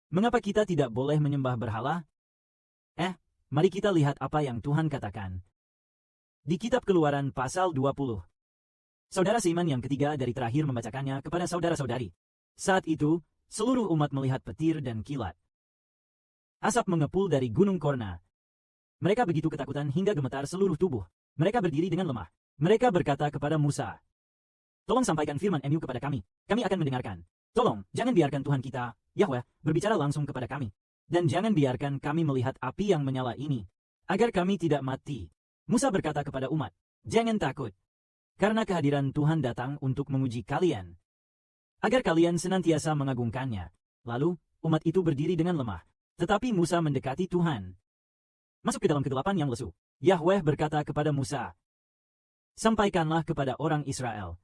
Mengapa kita tidak boleh menyembah berhala? Mari kita lihat apa yang Tuhan katakan. Di kitab Keluaran pasal 20. Saudara seiman yang ketiga dari terakhir membacakannya kepada saudara-saudari. Saat itu, seluruh umat melihat petir dan kilat. Asap mengepul dari gunung Korna. Mereka begitu ketakutan hingga gemetar seluruh tubuh. Mereka berdiri dengan lemah. Mereka berkata kepada Musa, "Tolong sampaikan firman MU kepada kami. Kami akan mendengarkan. Tolong, jangan biarkan Tuhan kita, Yahweh, berbicara langsung kepada kami. Dan jangan biarkan kami melihat api yang menyala ini, agar kami tidak mati." Musa berkata kepada umat, "Jangan takut, karena kehadiran Tuhan datang untuk menguji kalian, agar kalian senantiasa mengagungkannya." Lalu, umat itu berdiri dengan lemah. Tetapi Musa mendekati Tuhan. Masuk ke dalam kegelapan yang lesu. Yahweh berkata kepada Musa, "Sampaikanlah kepada orang Israel,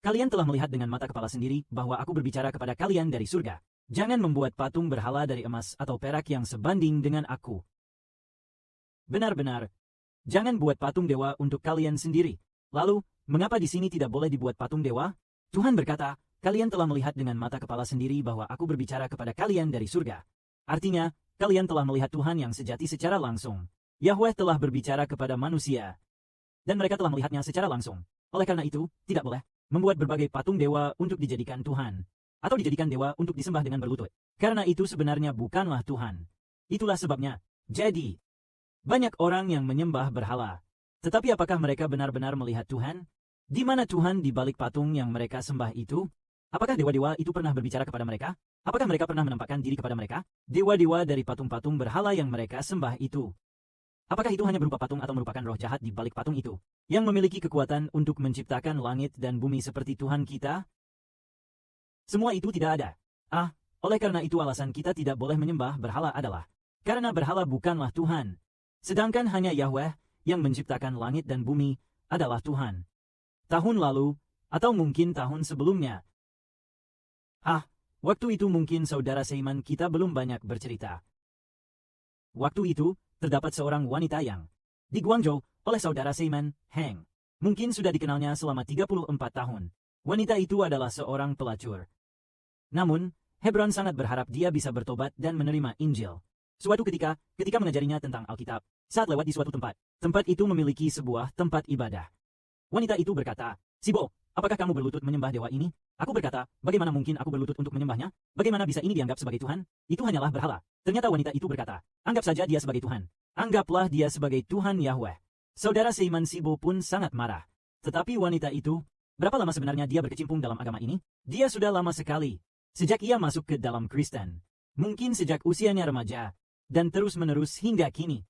kalian telah melihat dengan mata kepala sendiri bahwa aku berbicara kepada kalian dari surga. Jangan membuat patung berhala dari emas atau perak yang sebanding dengan aku. Benar-benar, jangan buat patung dewa untuk kalian sendiri." Lalu, mengapa di sini tidak boleh dibuat patung dewa? Tuhan berkata, "Kalian telah melihat dengan mata kepala sendiri bahwa aku berbicara kepada kalian dari surga." Artinya, kalian telah melihat Tuhan yang sejati secara langsung. Yahweh telah berbicara kepada manusia, dan mereka telah melihatnya secara langsung. Oleh karena itu, tidak boleh membuat berbagai patung dewa untuk dijadikan Tuhan, atau dijadikan dewa untuk disembah dengan berlutut. Karena itu sebenarnya bukanlah Tuhan. Itulah sebabnya. Jadi, banyak orang yang menyembah berhala. Tetapi apakah mereka benar-benar melihat Tuhan? Di mana Tuhan di balik patung yang mereka sembah itu? Apakah dewa-dewa itu pernah berbicara kepada mereka? Apakah mereka pernah menampakkan diri kepada mereka? Dewa-dewa dari patung-patung berhala yang mereka sembah itu. Apakah itu hanya berupa patung atau merupakan roh jahat di balik patung itu, yang memiliki kekuatan untuk menciptakan langit dan bumi seperti Tuhan kita? Semua itu tidak ada. Oleh karena itu alasan kita tidak boleh menyembah berhala adalah karena berhala bukanlah Tuhan. Sedangkan hanya Yahweh yang menciptakan langit dan bumi adalah Tuhan. Tahun lalu, atau mungkin tahun sebelumnya. Waktu itu mungkin saudara seiman kita belum banyak bercerita. Waktu itu, terdapat seorang wanita yang di Guangzhou oleh saudara seiman, Heng. Mungkin sudah dikenalnya selama 34 tahun. Wanita itu adalah seorang pelacur. Namun, Hebron sangat berharap dia bisa bertobat dan menerima Injil. Suatu ketika mengajarinya tentang Alkitab, saat lewat di suatu tempat itu memiliki sebuah tempat ibadah. Wanita itu berkata, "Sibo, apakah kamu berlutut menyembah dewa ini?" Aku berkata, "Bagaimana mungkin aku berlutut untuk menyembahnya? Bagaimana bisa ini dianggap sebagai Tuhan? Itu hanyalah berhala." Ternyata wanita itu berkata, "Anggap saja dia sebagai Tuhan. Anggaplah dia sebagai Tuhan Yahweh." Saudara seiman Sibo pun sangat marah. Tetapi wanita itu, berapa lama sebenarnya dia berkecimpung dalam agama ini? Dia sudah lama sekali. Sejak ia masuk ke dalam Kristen. Mungkin sejak usianya remaja. Dan terus-menerus hingga kini.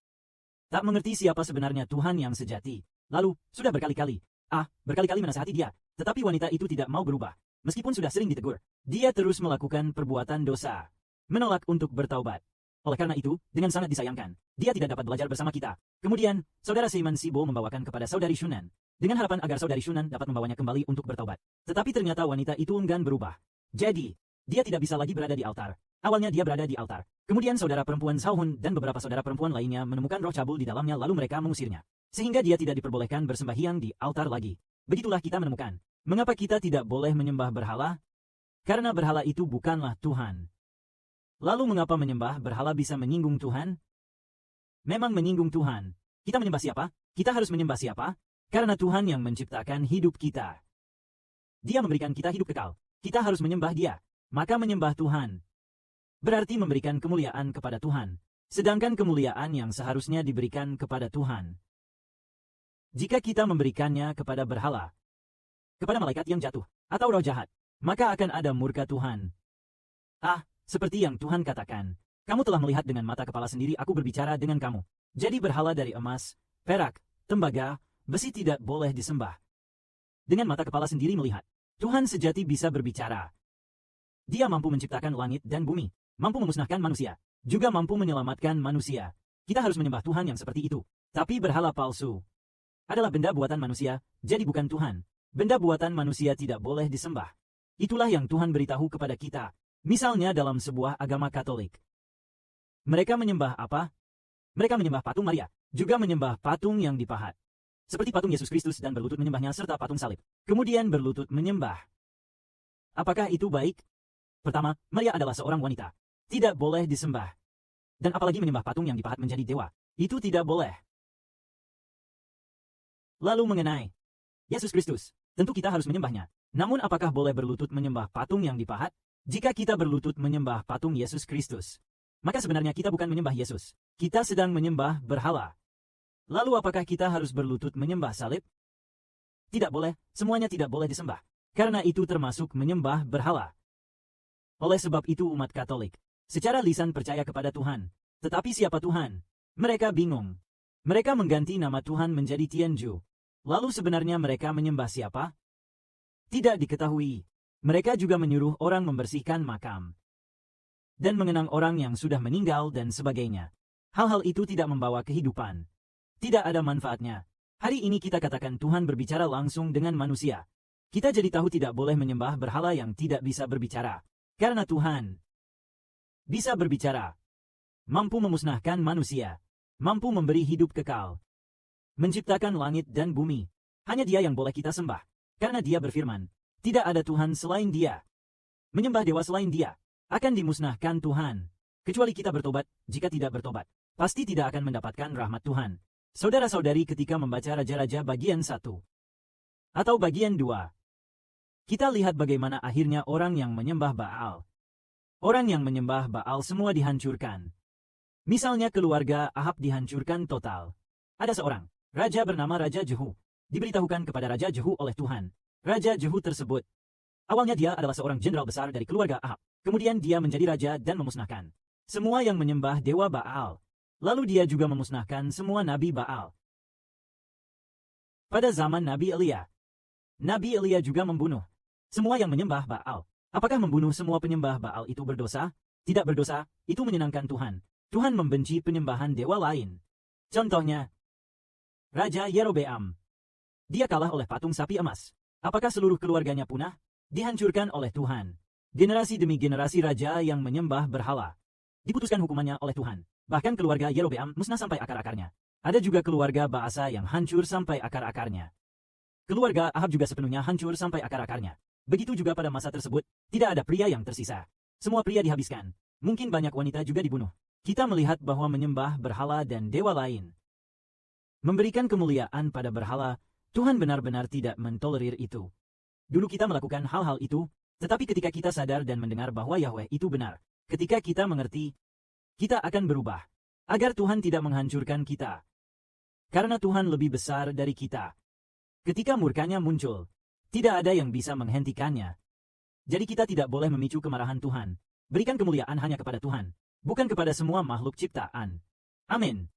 Tak mengerti siapa sebenarnya Tuhan yang sejati. Lalu, sudah berkali-kali menasihati dia. Tetapi wanita itu tidak mau berubah. Meskipun sudah sering ditegur, dia terus melakukan perbuatan dosa. Menolak untuk bertaubat. Oleh karena itu, dengan sangat disayangkan, dia tidak dapat belajar bersama kita. Kemudian, saudara seiman Sibo membawakan kepada saudari Shunan, dengan harapan agar saudari Shunan dapat membawanya kembali untuk bertaubat. Tetapi ternyata wanita itu enggan berubah. Jadi, dia tidak bisa lagi berada di altar. Awalnya dia berada di altar. Kemudian saudara perempuan Sauhun dan beberapa saudara perempuan lainnya menemukan roh cabul di dalamnya lalu mereka mengusirnya. Sehingga dia tidak diperbolehkan bersembahyang di altar lagi. Begitulah kita menemukan. Mengapa kita tidak boleh menyembah berhala? Karena berhala itu bukanlah Tuhan. Lalu mengapa menyembah berhala bisa menyinggung Tuhan? Memang menyinggung Tuhan. Kita menyembah siapa? Kita harus menyembah siapa? Karena Tuhan yang menciptakan hidup kita. Dia memberikan kita hidup kekal. Kita harus menyembah Dia. Maka menyembah Tuhan berarti memberikan kemuliaan kepada Tuhan. Sedangkan kemuliaan yang seharusnya diberikan kepada Tuhan. Jika kita memberikannya kepada berhala, kepada malaikat yang jatuh, atau roh jahat, maka akan ada murka Tuhan. Seperti yang Tuhan katakan, "Kamu telah melihat dengan mata kepala sendiri aku berbicara dengan kamu." Jadi berhala dari emas, perak, tembaga, besi tidak boleh disembah. Dengan mata kepala sendiri melihat, Tuhan sejati bisa berbicara. Dia mampu menciptakan langit dan bumi, mampu memusnahkan manusia, juga mampu menyelamatkan manusia. Kita harus menyembah Tuhan yang seperti itu. Tapi berhala palsu adalah benda buatan manusia, jadi bukan Tuhan. Benda buatan manusia tidak boleh disembah. Itulah yang Tuhan beritahu kepada kita. Misalnya dalam sebuah agama Katolik. Mereka menyembah apa? Mereka menyembah patung Maria, juga menyembah patung yang dipahat. Seperti patung Yesus Kristus dan berlutut menyembahnya serta patung salib. Kemudian berlutut menyembah. Apakah itu baik? Pertama, Maria adalah seorang wanita. Tidak boleh disembah. Dan apalagi menyembah patung yang dipahat menjadi dewa. Itu tidak boleh. Lalu mengenai Yesus Kristus, tentu kita harus menyembahnya. Namun apakah boleh berlutut menyembah patung yang dipahat? Jika kita berlutut menyembah patung Yesus Kristus, maka sebenarnya kita bukan menyembah Yesus. Kita sedang menyembah berhala. Lalu apakah kita harus berlutut menyembah salib? Tidak boleh, semuanya tidak boleh disembah. Karena itu termasuk menyembah berhala. Oleh sebab itu umat Katolik secara lisan percaya kepada Tuhan. Tetapi siapa Tuhan? Mereka bingung. Mereka mengganti nama Tuhan menjadi Tianju. Lalu sebenarnya mereka menyembah siapa? Tidak diketahui. Mereka juga menyuruh orang membersihkan makam dan mengenang orang yang sudah meninggal dan sebagainya. Hal-hal itu tidak membawa kehidupan. Tidak ada manfaatnya. Hari ini kita katakan Tuhan berbicara langsung dengan manusia. Kita jadi tahu tidak boleh menyembah berhala yang tidak bisa berbicara. Karena Tuhan bisa berbicara, mampu memusnahkan manusia, mampu memberi hidup kekal, menciptakan langit dan bumi. Hanya Dia yang boleh kita sembah. Karena Dia berfirman, tidak ada Tuhan selain Dia. Menyembah dewa selain Dia akan dimusnahkan Tuhan. Kecuali kita bertobat. Jika tidak bertobat, pasti tidak akan mendapatkan rahmat Tuhan. Saudara-saudari, ketika membaca Raja-Raja bagian 1 atau bagian 2, kita lihat bagaimana akhirnya orang yang menyembah Baal. Orang yang menyembah Baal semua dihancurkan. Misalnya keluarga Ahab dihancurkan total. Ada seorang raja bernama Raja Jehu. Diberitahukan kepada Raja Jehu oleh Tuhan. Raja Jehu tersebut, awalnya dia adalah seorang jenderal besar dari keluarga Ahab. Kemudian dia menjadi raja dan memusnahkan semua yang menyembah dewa Baal. Lalu dia juga memusnahkan semua nabi Baal. Pada zaman Nabi Elia juga membunuh semua yang menyembah Baal. Apakah membunuh semua penyembah Baal itu berdosa? Tidak berdosa, itu menyenangkan Tuhan. Tuhan membenci penyembahan dewa lain. Contohnya, Raja Yerobeam. Dia kalah oleh patung sapi emas. Apakah seluruh keluarganya punah? Dihancurkan oleh Tuhan. Generasi demi generasi raja yang menyembah berhala diputuskan hukumannya oleh Tuhan. Bahkan keluarga Yerobeam musnah sampai akar-akarnya. Ada juga keluarga Baasa yang hancur sampai akar-akarnya. Keluarga Ahab juga sepenuhnya hancur sampai akar-akarnya. Begitu juga pada masa tersebut, tidak ada pria yang tersisa. Semua pria dihabiskan. Mungkin banyak wanita juga dibunuh. Kita melihat bahwa menyembah berhala dan dewa lain, memberikan kemuliaan pada berhala, Tuhan benar-benar tidak mentolerir itu. Dulu kita melakukan hal-hal itu, tetapi ketika kita sadar dan mendengar bahwa Yahweh itu benar, ketika kita mengerti, kita akan berubah, agar Tuhan tidak menghancurkan kita. Karena Tuhan lebih besar dari kita. Ketika murkanya muncul, tidak ada yang bisa menghentikannya. Jadi kita tidak boleh memicu kemarahan Tuhan. Berikan kemuliaan hanya kepada Tuhan, bukan kepada semua makhluk ciptaan. Amin.